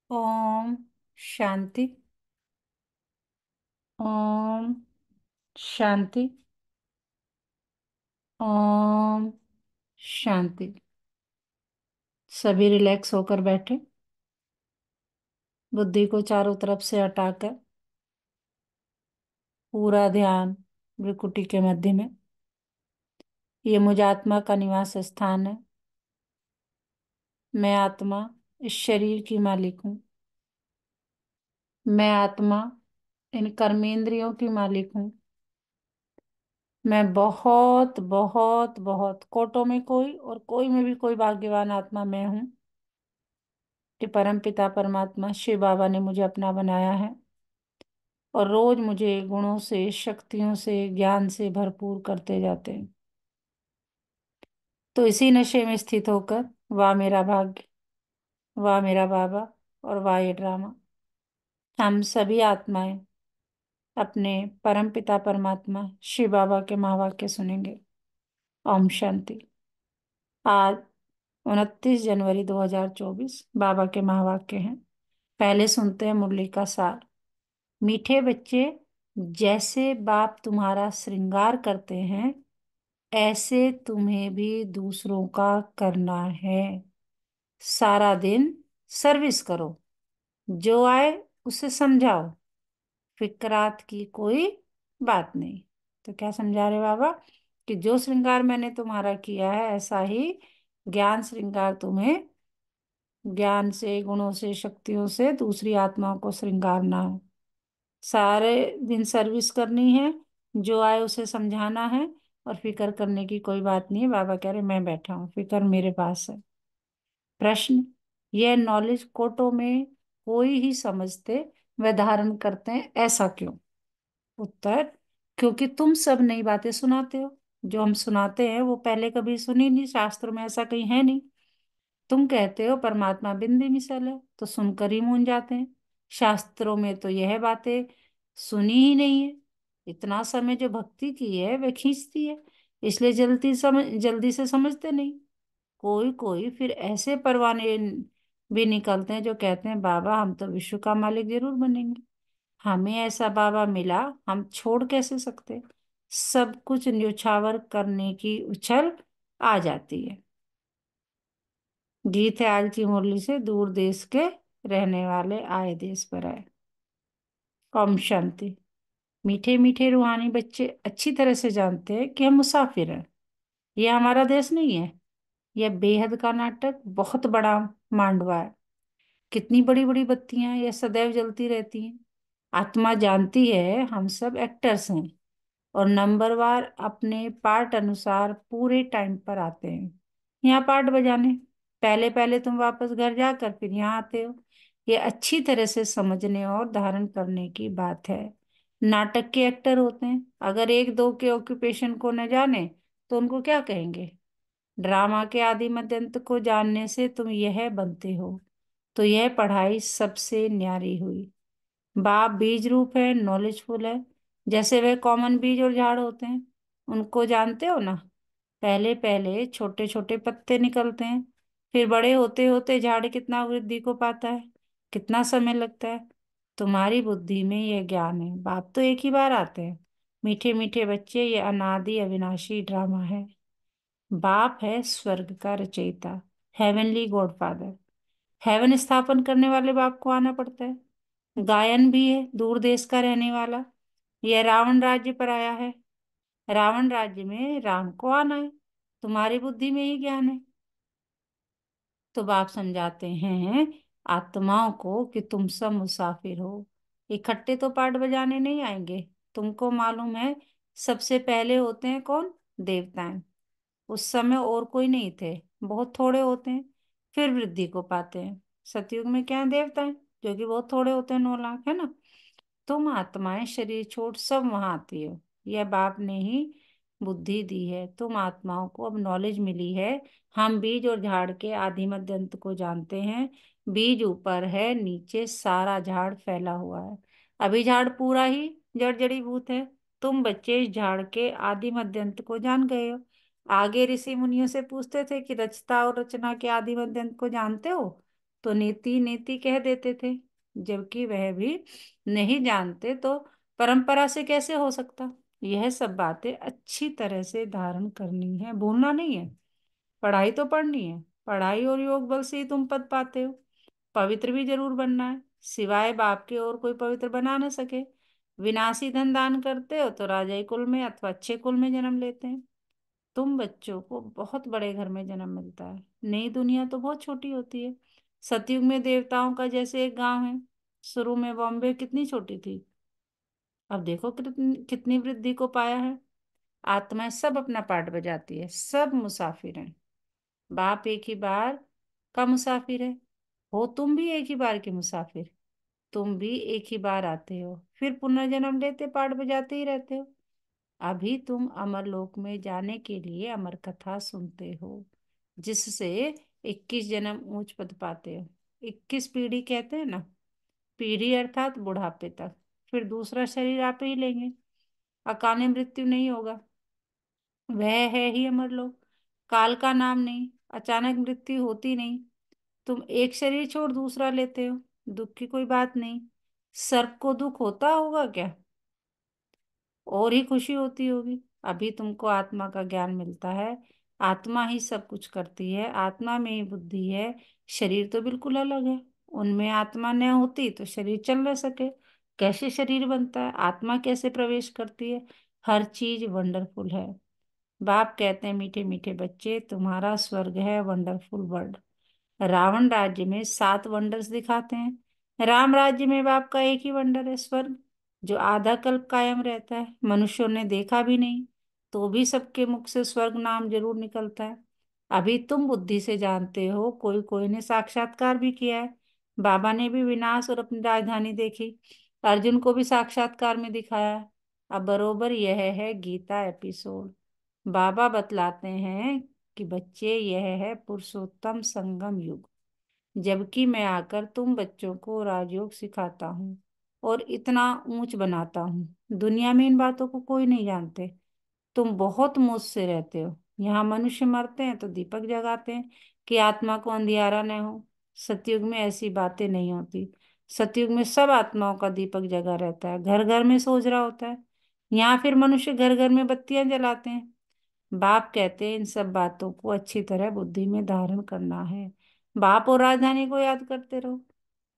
ओम शांति। ओम शांति। ओम शांति। सभी रिलैक्स होकर बैठे, बुद्धि को चारों तरफ से हटाकर पूरा ध्यान भ्रुकुटी के मध्य में। ये मुझ आत्मा का निवास स्थान है। मैं आत्मा इस शरीर की मालिक हूँ। मैं आत्मा इन कर्मेंद्रियों की मालिक हूँ। मैं बहुत बहुत बहुत कोटों में कोई और कोई में भी कोई भाग्यवान आत्मा मैं हूँ कि परम पिता परमात्मा शिव बाबा ने मुझे अपना बनाया है और रोज मुझे गुणों से, शक्तियों से, ज्ञान से भरपूर करते जाते हैं। तो इसी नशे में स्थित होकर वाह मेरा भाग्य, वाह मेरा बाबा और वाह ये ड्रामा। हम सभी आत्माएं अपने परम पिता परमात्मा शिव बाबा के महावाक्य सुनेंगे। ओम शांति। आज 29 जनवरी 2024 बाबा के महावाक्य हैं। पहले सुनते हैं मुरली का सार। मीठे बच्चे, जैसे बाप तुम्हारा श्रृंगार करते हैं ऐसे तुम्हें भी दूसरों का करना है। सारा दिन सर्विस करो, जो आए उसे समझाओ, फिक्रात की कोई बात नहीं। तो क्या समझा रहे बाबा कि जो श्रृंगार मैंने तुम्हारा किया है ऐसा ही ज्ञान श्रृंगार तुम्हें ज्ञान से, गुणों से, शक्तियों से दूसरी आत्माओं को श्रृंगारना है। सारे दिन सर्विस करनी है, जो आए उसे समझाना है और फिक्र करने की कोई बात नहीं है। बाबा कह रहे मैं बैठा हूँ, फिक्र मेरे पास है। प्रश्न, यह नॉलेज कोटों में कोई ही समझते व धारण करते हैं, ऐसा क्यों? उत्तर, क्योंकि तुम सब नई बातें सुनाते हो। जो हम सुनाते हैं वो पहले कभी सुनी नहीं, शास्त्रों में ऐसा कहीं है नहीं। तुम कहते हो परमात्मा बिन मिसल है, तो सुनकर ही मूंझ जाते हैं। शास्त्रों में तो यह बातें सुनी ही नहीं है। इतना समय जो भक्ति की है वह खींचती है, इसलिए जल्दी से समझते नहीं। कोई कोई फिर ऐसे परवाने भी निकलते हैं जो कहते हैं बाबा हम तो विश्व का मालिक जरूर बनेंगे। हमें ऐसा बाबा मिला, हम छोड़ कैसे सकते? सब कुछ न्योछावर करने की उछल आ जाती है। गीत है आज की मुरली से, दूर देश के रहने वाले आए देश पर आए। ओम शांति। मीठे मीठे रूहानी बच्चे अच्छी तरह से जानते हैं कि हम मुसाफिर हैं। ये हमारा देश नहीं है। यह बेहद का नाटक बहुत बड़ा मांडवा है। कितनी बड़ी बड़ी बत्तियां यह सदैव जलती रहती हैं। आत्मा जानती है हम सब एक्टर्स हैं और नंबरवार अपने पार्ट अनुसार पूरे टाइम पर आते हैं यहाँ पार्ट बजाने। पहले पहले तुम वापस घर जाकर फिर यहाँ आते हो। ये अच्छी तरह से समझने और धारण करने की बात है। नाटक के एक्टर होते हैं, अगर एक दो के ऑक्यूपेशन को न जाने तो उनको क्या कहेंगे? ड्रामा के आदि मध्य अंत को जानने से तुम यह बनते हो। तो यह पढ़ाई सबसे न्यारी हुई। बाप बीज रूप है, नॉलेजफुल है। जैसे वे कॉमन बीज और झाड़ होते हैं, उनको जानते हो ना। पहले पहले छोटे छोटे पत्ते निकलते हैं, फिर बड़े होते होते झाड़ कितना वृद्धि को पाता है, कितना समय लगता है। तुम्हारी बुद्धि में यह ज्ञान है। बाप तो एक ही बार आते हैं। मीठे मीठे बच्चे, ये अनादि अविनाशी ड्रामा है। बाप है स्वर्ग का रचयिता, हेवनली गॉडफादर। हेवन स्थापन करने वाले बाप को आना पड़ता है। गायन भी है दूर देश का रहने वाला। यह रावण राज्य पर आया है। रावण राज्य में राम को आना है। तुम्हारी बुद्धि में ही ज्ञान है। तो बाप समझाते हैं आत्माओं को कि तुम सब मुसाफिर हो, इकट्ठे तो पाठ बजाने नहीं आएंगे। तुमको मालूम है सबसे पहले होते हैं कौन? देवताएं। उस समय और कोई नहीं थे, बहुत थोड़े होते हैं, फिर वृद्धि को पाते हैं। सतयुग में क्या है? देवता है, जो कि बहुत थोड़े होते हैं, 9 लाख है ना। तुम आत्माएं शरीर छोड़ सब वहां आती हो। यह बाप ने ही बुद्धि दी है। तुम आत्माओं को अब नॉलेज मिली है। हम बीज और झाड़ के आदि मध्य अंत को जानते हैं। बीज ऊपर है, नीचे सारा झाड़ फैला हुआ है। अभी झाड़ पूरा ही जड़ जड़ीभूत है। तुम बच्चे इस झाड़ के आदि मध्य अंत को जान गए हो। आगे ऋषि मुनियों से पूछते थे कि रचता और रचना के आदि मध्य अंत को जानते हो? तो नीति नीति कह देते थे, जबकि वह भी नहीं जानते तो परंपरा से कैसे हो सकता। यह सब बातें अच्छी तरह से धारण करनी है, भूलना नहीं है। पढ़ाई तो पढ़नी है, पढ़ाई और योग बल से ही तुम पद पाते हो। पवित्र भी जरूर बनना है, सिवाय बाप के और कोई पवित्र बना न सके। विनाशी धन दान करते हो तो राजाई कुल में अथवा अच्छे कुल में जन्म लेते हैं। तुम बच्चों को बहुत बड़े घर में जन्म मिलता है, नई दुनिया तो बहुत छोटी होती है। सतयुग में देवताओं का जैसे एक गांव है। शुरू में बॉम्बे कितनी छोटी थी, अब देखो कितनी कितनी वृद्धि को पाया है। आत्माएं सब अपना पार्ट बजाती है, सब मुसाफिर हैं। बाप एक ही बार का मुसाफिर है, हो तुम भी एक ही बार के मुसाफिर। तुम भी एक ही बार आते हो, फिर पुनर्जन्म लेते पार्ट बजाते ही रहते हो। अभी तुम अमरलोक में जाने के लिए अमर कथा सुनते हो, जिससे 21 जन्म ऊंच पद पाते हो। 21 पीढ़ी कहते हैं ना, पीढ़ी अर्थात बुढ़ापे तक। फिर दूसरा शरीर आप ही लेंगे, अकाले मृत्यु नहीं होगा। वह है ही अमरलोक, काल का नाम नहीं, अचानक मृत्यु होती नहीं। तुम एक शरीर छोड़ दूसरा लेते हो, दुख की कोई बात नहीं। सर्प को दुख होता होगा क्या, और ही खुशी होती होगी। अभी तुमको आत्मा का ज्ञान मिलता है, आत्मा ही सब कुछ करती है, आत्मा में ही बुद्धि है। शरीर तो बिल्कुल अलग है, उनमें आत्मा न होती तो शरीर चल न सके। कैसे शरीर बनता है, आत्मा कैसे प्रवेश करती है, हर चीज वंडरफुल है। बाप कहते हैं मीठे मीठे बच्चे, तुम्हारा स्वर्ग है वंडरफुल वर्ल्ड। रावण राज्य में 7 वंडर्स दिखाते हैं, राम राज्य में बाप का एक ही वंडर है, स्वर्ग, जो आधा कल्प कायम रहता है। मनुष्यों ने देखा भी नहीं, तो भी सबके मुख से स्वर्ग नाम जरूर निकलता है। अभी तुम बुद्धि से जानते हो, कोई कोई ने साक्षात्कार भी किया है। बाबा ने भी विनाश और अपनी राजधानी देखी, अर्जुन को भी साक्षात्कार में दिखाया है। अब बरोबर यह है गीता एपिसोड। बाबा बतलाते हैं कि बच्चे यह है पुरुषोत्तम संगम युग, जबकि मैं आकर तुम बच्चों को राजयोग सिखाता हूँ और इतना ऊंच बनाता हूँ। दुनिया में इन बातों को कोई नहीं जानते। तुम बहुत मौज से रहते हो। यहाँ मनुष्य मरते हैं तो दीपक जगाते हैं कि आत्मा को अंधियारा न हो। सतयुग में ऐसी बातें नहीं होती। सतयुग में सब आत्माओं का दीपक जगा रहता है, घर घर में सोच रहा होता है। यहाँ फिर मनुष्य घर घर में बत्तियां जलाते हैं। बाप कहते हैं इन सब बातों को अच्छी तरह बुद्धि में धारण करना है। बाप और राजधानी को याद करते रहो।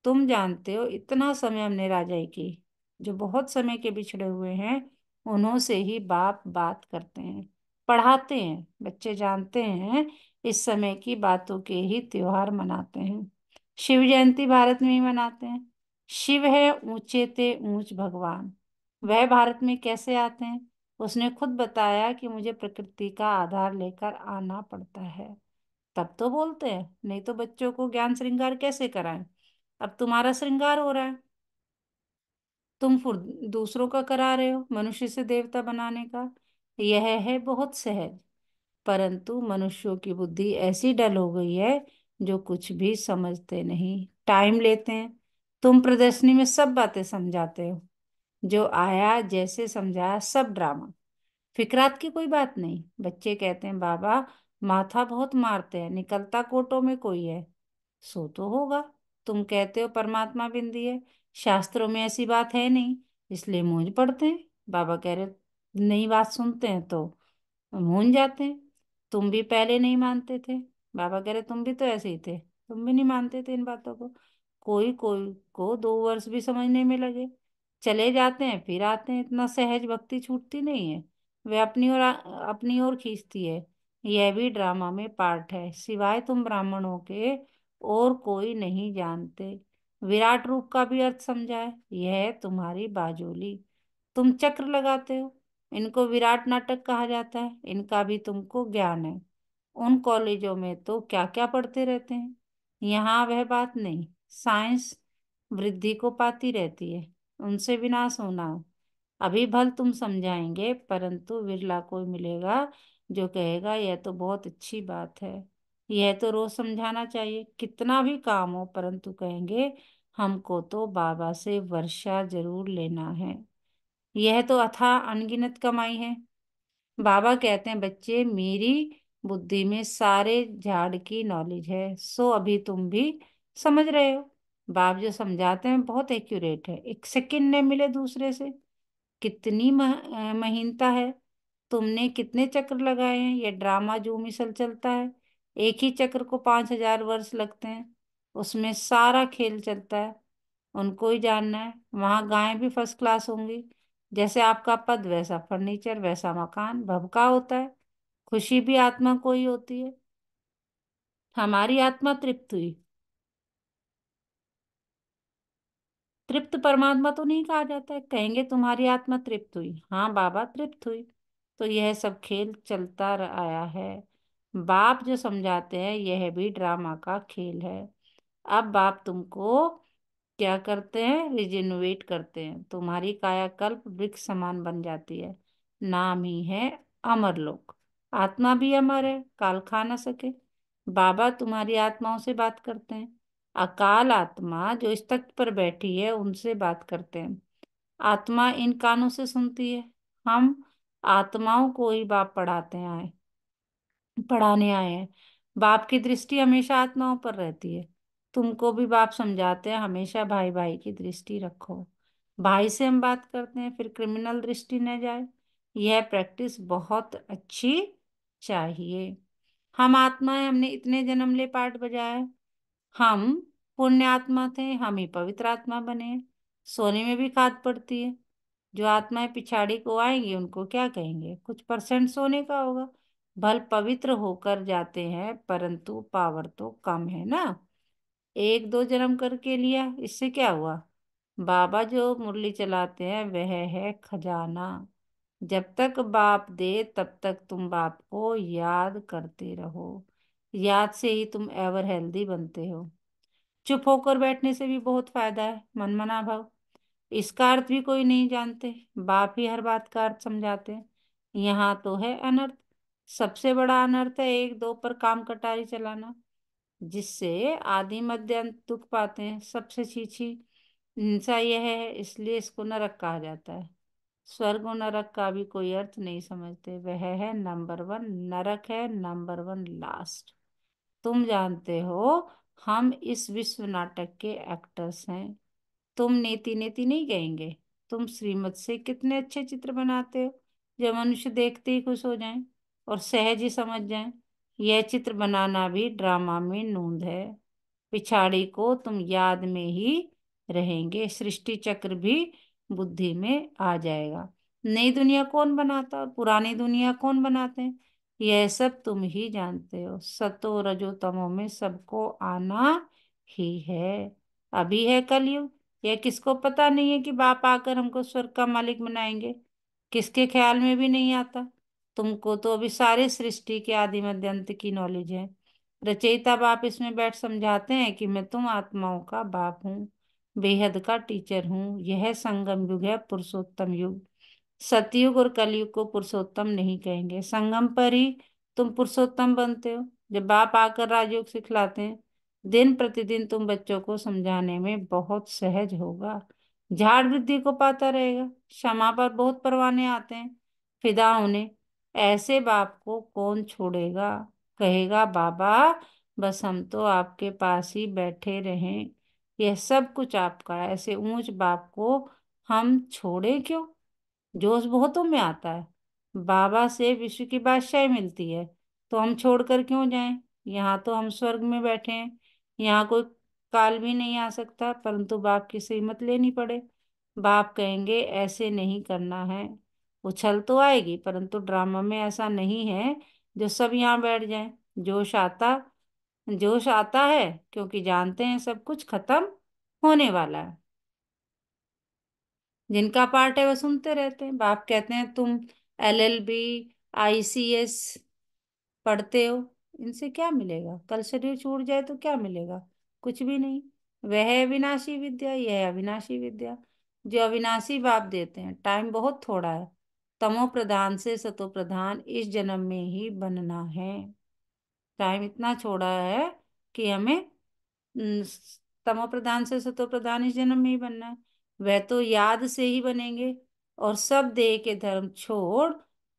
तुम जानते हो इतना समय हमने राजाई की, जो बहुत समय के बिछड़े हुए हैं उन्हों से ही बाप बात करते हैं, पढ़ाते हैं। बच्चे जानते हैं इस समय की बातों के ही त्योहार मनाते हैं। शिव जयंती भारत में ही मनाते हैं। शिव है ऊंचे ते ऊंच भगवान। वह भारत में कैसे आते हैं, उसने खुद बताया कि मुझे प्रकृति का आधार लेकर आना पड़ता है, तब तो बोलते हैं, नहीं तो बच्चों को ज्ञान श्रृंगार कैसे कराएं। अब तुम्हारा श्रृंगार हो रहा है, तुम फिर दूसरों का करा रहे हो मनुष्य से देवता बनाने का। यह है बहुत सहज, परंतु मनुष्यों की बुद्धि ऐसी डल हो गई है जो कुछ भी समझते नहीं, टाइम लेते हैं। तुम प्रदर्शनी में सब बातें समझाते हो, जो आया जैसे समझाया सब ड्रामा, फिकरात की कोई बात नहीं। बच्चे कहते हैं बाबा माथा बहुत मारते हैं, निकलता कोटों में कोई है, सो तो होगा। तुम कहते हो परमात्मा बिंदी है, शास्त्रों में ऐसी बात है नहीं, इसलिए मूंज पड़ते हैं। बाबा कह रहे नई बात सुनते हैं तो मूंज जाते हैं। तुम भी पहले नहीं मानते थे, बाबा कह रहे तुम भी तो ऐसे ही थे, तुम भी नहीं मानते थे इन बातों को। कोई कोई को 2 वर्ष भी समझने में लगे, चले जाते हैं फिर आते हैं। इतना सहज भक्ति छूटती नहीं है, वे अपनी ओर खींचती है। यह भी ड्रामा में पार्ट है, सिवाय तुम ब्राह्मणों के और कोई नहीं जानते। विराट रूप का भी अर्थ समझा है, यह है तुम्हारी बाजोली। तुम चक्र लगाते हो, इनको विराट नाटक कहा जाता है, इनका भी तुमको ज्ञान है। उन कॉलेजों में तो क्या क्या पढ़ते रहते हैं, यहाँ वह बात नहीं। साइंस वृद्धि को पाती रहती है, उनसे विनाश होना हो। अभी भल तुम समझाएंगे, परंतु विरला कोई मिलेगा जो कहेगा यह तो बहुत अच्छी बात है, यह तो रोज समझाना चाहिए, कितना भी काम हो। परंतु कहेंगे हमको तो बाबा से वर्षा जरूर लेना है, यह तो अथाह अनगिनत कमाई है। बाबा कहते हैं बच्चे मेरी बुद्धि में सारे झाड़ की नॉलेज है, सो अभी तुम भी समझ रहे हो? बाप जो समझाते हैं बहुत एक्यूरेट है, एक सेकंड ने मिले दूसरे से। कितनी महीनता है। तुमने कितने चक्र लगाए हैं, ये ड्रामा जो मिसल चलता है। एक ही चक्र को 5,000 वर्ष लगते हैं। उसमें सारा खेल चलता है। उनको ही जानना है। वहां गायें भी फर्स्ट क्लास होंगी। जैसे आपका पद वैसा फर्नीचर वैसा मकान भबका होता है। खुशी भी आत्मा को ही होती है। हमारी आत्मा तृप्त हुई। तृप्त परमात्मा तो नहीं कहा जाता है, कहेंगे तुम्हारी आत्मा तृप्त हुई। हाँ बाबा तृप्त हुई। तो यह सब खेल चलता आया है। बाप जो समझाते हैं यह भी ड्रामा का खेल है। अब बाप तुमको क्या करते हैं, रिजेनुएट करते हैं। तुम्हारी कायाकल्प वृक्ष समान बन जाती है। नाम ही है अमरलोक। आत्मा भी अमर है, काल खा ना सके। बाबा तुम्हारी आत्माओं से बात करते हैं। अकाल आत्मा जो इस तख्त पर बैठी है उनसे बात करते हैं। आत्मा इन कानों से सुनती है। हम आत्माओं को ही बाप पढ़ाने आए हैं। बाप की दृष्टि हमेशा आत्माओं पर रहती है। तुमको भी बाप समझाते हैं हमेशा भाई भाई की दृष्टि रखो। भाई से हम बात करते हैं फिर क्रिमिनल दृष्टि न जाए। यह प्रैक्टिस बहुत अच्छी चाहिए। हम आत्मा है, हमने इतने जन्म ले पाठ बजाया है। हम पुण्य आत्मा थे, हम ही पवित्र आत्मा बने हैं। सोने में भी खाद पड़ती है। जो आत्माएं पिछाड़ी को आएंगी उनको क्या कहेंगे, कुछ परसेंट सोने का होगा। भल पवित्र होकर जाते हैं परंतु पावर तो कम है ना। एक दो जन्म करके लिया, इससे क्या हुआ। बाबा जो मुरली चलाते हैं वह है खजाना। जब तक बाप दे तब तक तुम बाप को याद करते रहो। याद से ही तुम एवर हेल्दी बनते हो। चुप होकर बैठने से भी बहुत फायदा है, मनमना भाव। इसका अर्थ भी कोई नहीं जानते, बाप ही हर बात का अर्थ समझाते हैं। यहाँ तो है अनर्थ। सबसे बड़ा अनर्थ है एक दो पर काम कटारी चलाना, जिससे आदि मध्य अंत दुख पाते हैं। सबसे छीछी हिंसा यह है, इसलिए इसको नरक कहा जाता है। स्वर्ग और नरक का भी कोई अर्थ नहीं समझते। वह है नंबर वन, नरक है नंबर वन लास्ट। तुम जानते हो हम इस विश्व नाटक के एक्टर्स हैं। तुम नेति नेति नहीं कहेंगे। तुम श्रीमत से कितने अच्छे चित्र बनाते हो जो मनुष्य देखते ही खुश हो जाएं और सहज ही समझ जाएं। यह चित्र बनाना भी ड्रामा में नूंद है। पिछाड़ी को तुम याद में ही रहेंगे, सृष्टि चक्र भी बुद्धि में आ जाएगा। नई दुनिया कौन बनाता और पुरानी दुनिया कौन बनाते हैं, यह सब तुम ही जानते हो। सतो रजो तमो में सबको आना ही है। अभी है कलयुग। यह किसको पता नहीं है कि बाप आकर हमको स्वर्ग का मालिक बनाएंगे। किसके ख्याल में भी नहीं आता। तुमको तो अभी सारे सृष्टि के आदि मध्य अंत की नॉलेज है। रचयिता बाप इसमें बैठ समझाते हैं कि मैं तुम आत्माओं का बाप हूँ, बेहद का टीचर हूँ। यह संगम युग है, पुरुषोत्तम युग। सतयुग और कलयुग को पुरुषोत्तम नहीं कहेंगे, संगम पर ही तुम पुरुषोत्तम बनते हो। जब बाप आकर राजयोग सिखलाते हैं, दिन प्रतिदिन तुम बच्चों को समझाने में बहुत सहज होगा। झाड़ वृद्धि को पाता रहेगा। क्षमा पर बहुत परवाने आते हैं, फिदा होने। ऐसे बाप को कौन छोड़ेगा। कहेगा बाबा बस हम तो आपके पास ही बैठे रहें, यह सब कुछ आपका है। ऐसे ऊंच बाप को हम छोड़े क्यों। जोश बहुतों में आता है। बाबा से विश्व की बादशाही मिलती है तो हम छोड़कर क्यों जाएं। यहाँ तो हम स्वर्ग में बैठे हैं। यहाँ कोई काल भी नहीं आ सकता, परंतु बाप की सही मत लेनी पड़े। बाप कहेंगे ऐसे नहीं करना है। उछल तो आएगी परंतु ड्रामा में ऐसा नहीं है जो सब यहाँ बैठ जाएं। जोश आता जोश आता है क्योंकि जानते हैं सब कुछ खत्म होने वाला है। जिनका पार्ट है वह सुनते रहते हैं। बाप कहते हैं तुम LLB ICS पढ़ते हो, इनसे क्या मिलेगा। कल शरीर छूट जाए तो क्या मिलेगा, कुछ भी नहीं। वह है अविनाशी विद्या, यह है अविनाशी विद्या। जो अविनाशी बाप देते हैं। टाइम बहुत थोड़ा है। तमो प्रधान से सतो प्रधान इस जन्म में ही बनना है। टाइम इतना छोड़ा है कि हमें हम्म, तमो प्रधान से सतो प्रधान इस जन्म में ही बनना है। वह तो याद से ही बनेंगे। और सब देह के धर्म छोड़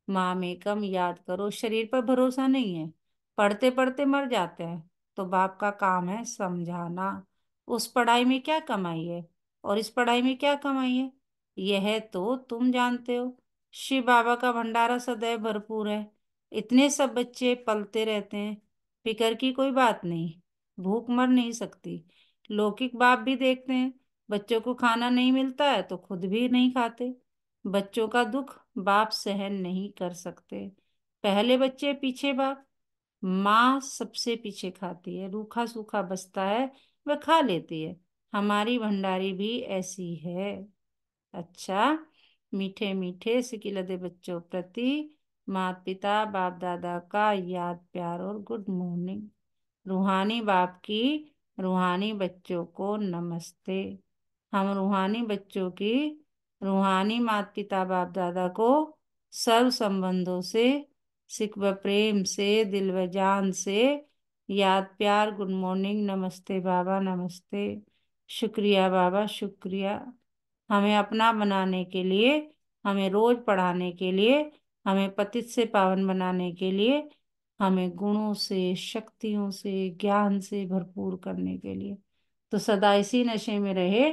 मामेकम याद करो। शरीर पर भरोसा नहीं है, पढ़ते पढ़ते मर जाते हैं। तो बाप का काम है समझाना। उस पढ़ाई में क्या कमाई है और इस पढ़ाई में क्या कमाई है, यह तो तुम जानते हो। शिव बाबा का भंडारा सदैव भरपूर है। इतने सब बच्चे पलते रहते हैं, फिकर की कोई बात नहीं। भूख मर नहीं सकती। लौकिक बाप भी देखते हैं, बच्चों को खाना नहीं मिलता है तो खुद भी नहीं खाते। बच्चों का दुख बाप सहन नहीं कर सकते। पहले बच्चे पीछे बाप। माँ सबसे पीछे खाती है, रूखा सूखा बचता है वह खा लेती है। हमारी भंडारी भी ऐसी है। अच्छा, मीठे मीठे सिकिलते बच्चों प्रति माता पिता बाप दादा का याद प्यार और गुड मॉर्निंग। रूहानी बाप की रूहानी बच्चों को नमस्ते। हम रूहानी बच्चों की रूहानी माता पिता बाप दादा को सर्व संबंधों से सिक व प्रेम से दिल व जान से याद प्यार गुड मॉर्निंग नमस्ते बाबा नमस्ते। शुक्रिया बाबा शुक्रिया, हमें अपना बनाने के लिए, हमें रोज पढ़ाने के लिए, हमें पतित से पावन बनाने के लिए, हमें गुणों से शक्तियों से ज्ञान से भरपूर करने के लिए। तो सदा इसी नशे में रहे।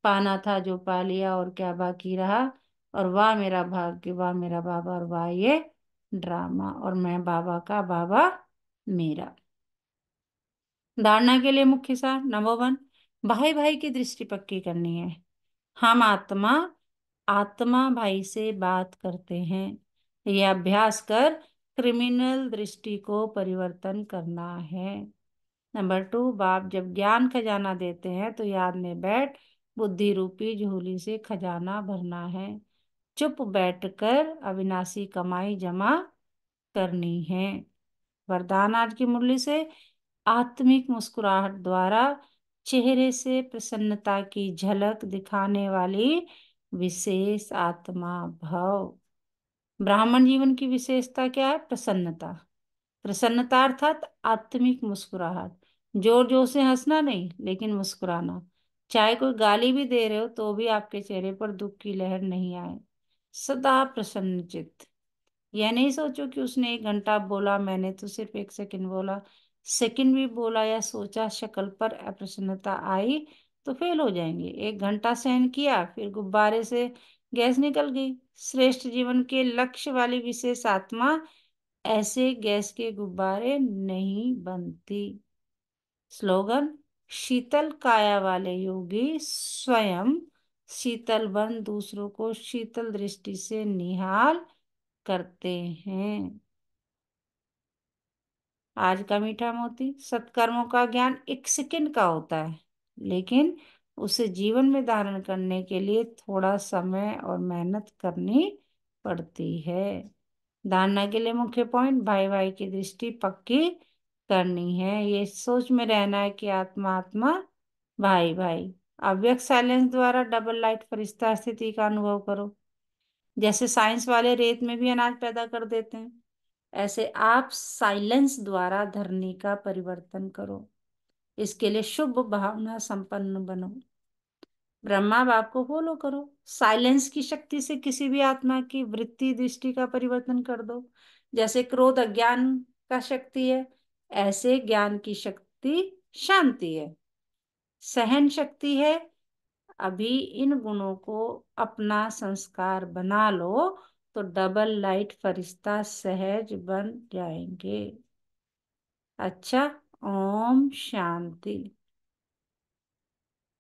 पाना था जो पा लिया और क्या बाकी रहा। और वाह मेरा भाग्य, वाह मेरा बाबा, और वाह ये ड्रामा, और मैं बाबा का बाबा मेरा। धारणा के लिए मुख्य सार नंबर 1, भाई भाई की दृष्टि पक्की करनी है। हम आत्मा आत्मा भाई से बात करते हैं। यह अभ्यास कर क्रिमिनल दृष्टि को परिवर्तन करना है। नंबर 2, बाप जब ज्ञान खजाना देते हैं तो याद में बैठ बुद्धि रूपी झोली से खजाना भरना है। चुप बैठकर अविनाशी कमाई जमा करनी है। वरदान आज की मुरली से आत्मिक मुस्कुराहट द्वारा चेहरे से प्रसन्नता की झलक दिखाने वाली विशेष आत्मा भव। ब्राह्मण जीवन की विशेषता क्या है? प्रसन्नता। प्रसन्नता अर्थात आत्मिक मुस्कुराहट। जोर जोर से हंसना नहीं, लेकिन मुस्कुराना। चाहे कोई गाली भी दे रहे हो तो भी आपके चेहरे पर दुख की लहर नहीं आए। सदा प्रसन्न चित्त। यह नहीं सोचो कि उसने 1 घंटा बोला, मैंने तो सिर्फ 1 सेकंड बोला। सेकंड भी बोला या सोचा, शक्ल पर अप्रसन्नता आई तो फेल हो जाएंगे। 1 घंटा सहन किया, फिर गुब्बारे से गैस निकल गई। श्रेष्ठ जीवन के लक्ष्य वाली विशेष आत्मा ऐसे गैस के गुब्बारे नहीं बनती। स्लोगन, शीतल काया वाले योगी स्वयं शीतल बन दूसरों को शीतल दृष्टि से निहाल करते हैं। आज का मीठा मोती, सत्कर्मों का ज्ञान 1 सेकंड का होता है, लेकिन उसे जीवन में धारण करने के लिए थोड़ा समय और मेहनत करनी पड़ती है। धारणा के लिए मुख्य पॉइंट, भाई भाई की दृष्टि पक्की करनी है। ये सोच में रहना है कि आत्मा आत्मा भाई भाई। अव्यक्त साइलेंस द्वारा डबल लाइट फरिश्ता स्थिति का अनुभव करो। जैसे साइंस वाले रेत में भी अनाज पैदा कर देते हैं, ऐसे आप साइलेंस द्वारा धरनी का परिवर्तन करो। इसके लिए शुभ भावना संपन्न बनो। ब्रह्मा बाप को फॉलो करो। साइलेंस की शक्ति से किसी भी आत्मा की वृत्ति दृष्टि का परिवर्तन कर दो। जैसे क्रोध अज्ञान का शक्ति है, ऐसे ज्ञान की शक्ति शांति है, सहन शक्ति है। अभी इन गुणों को अपना संस्कार बना लो तो डबल लाइट फरिश्ता सहज बन जाएंगे। अच्छा, ओम शांति।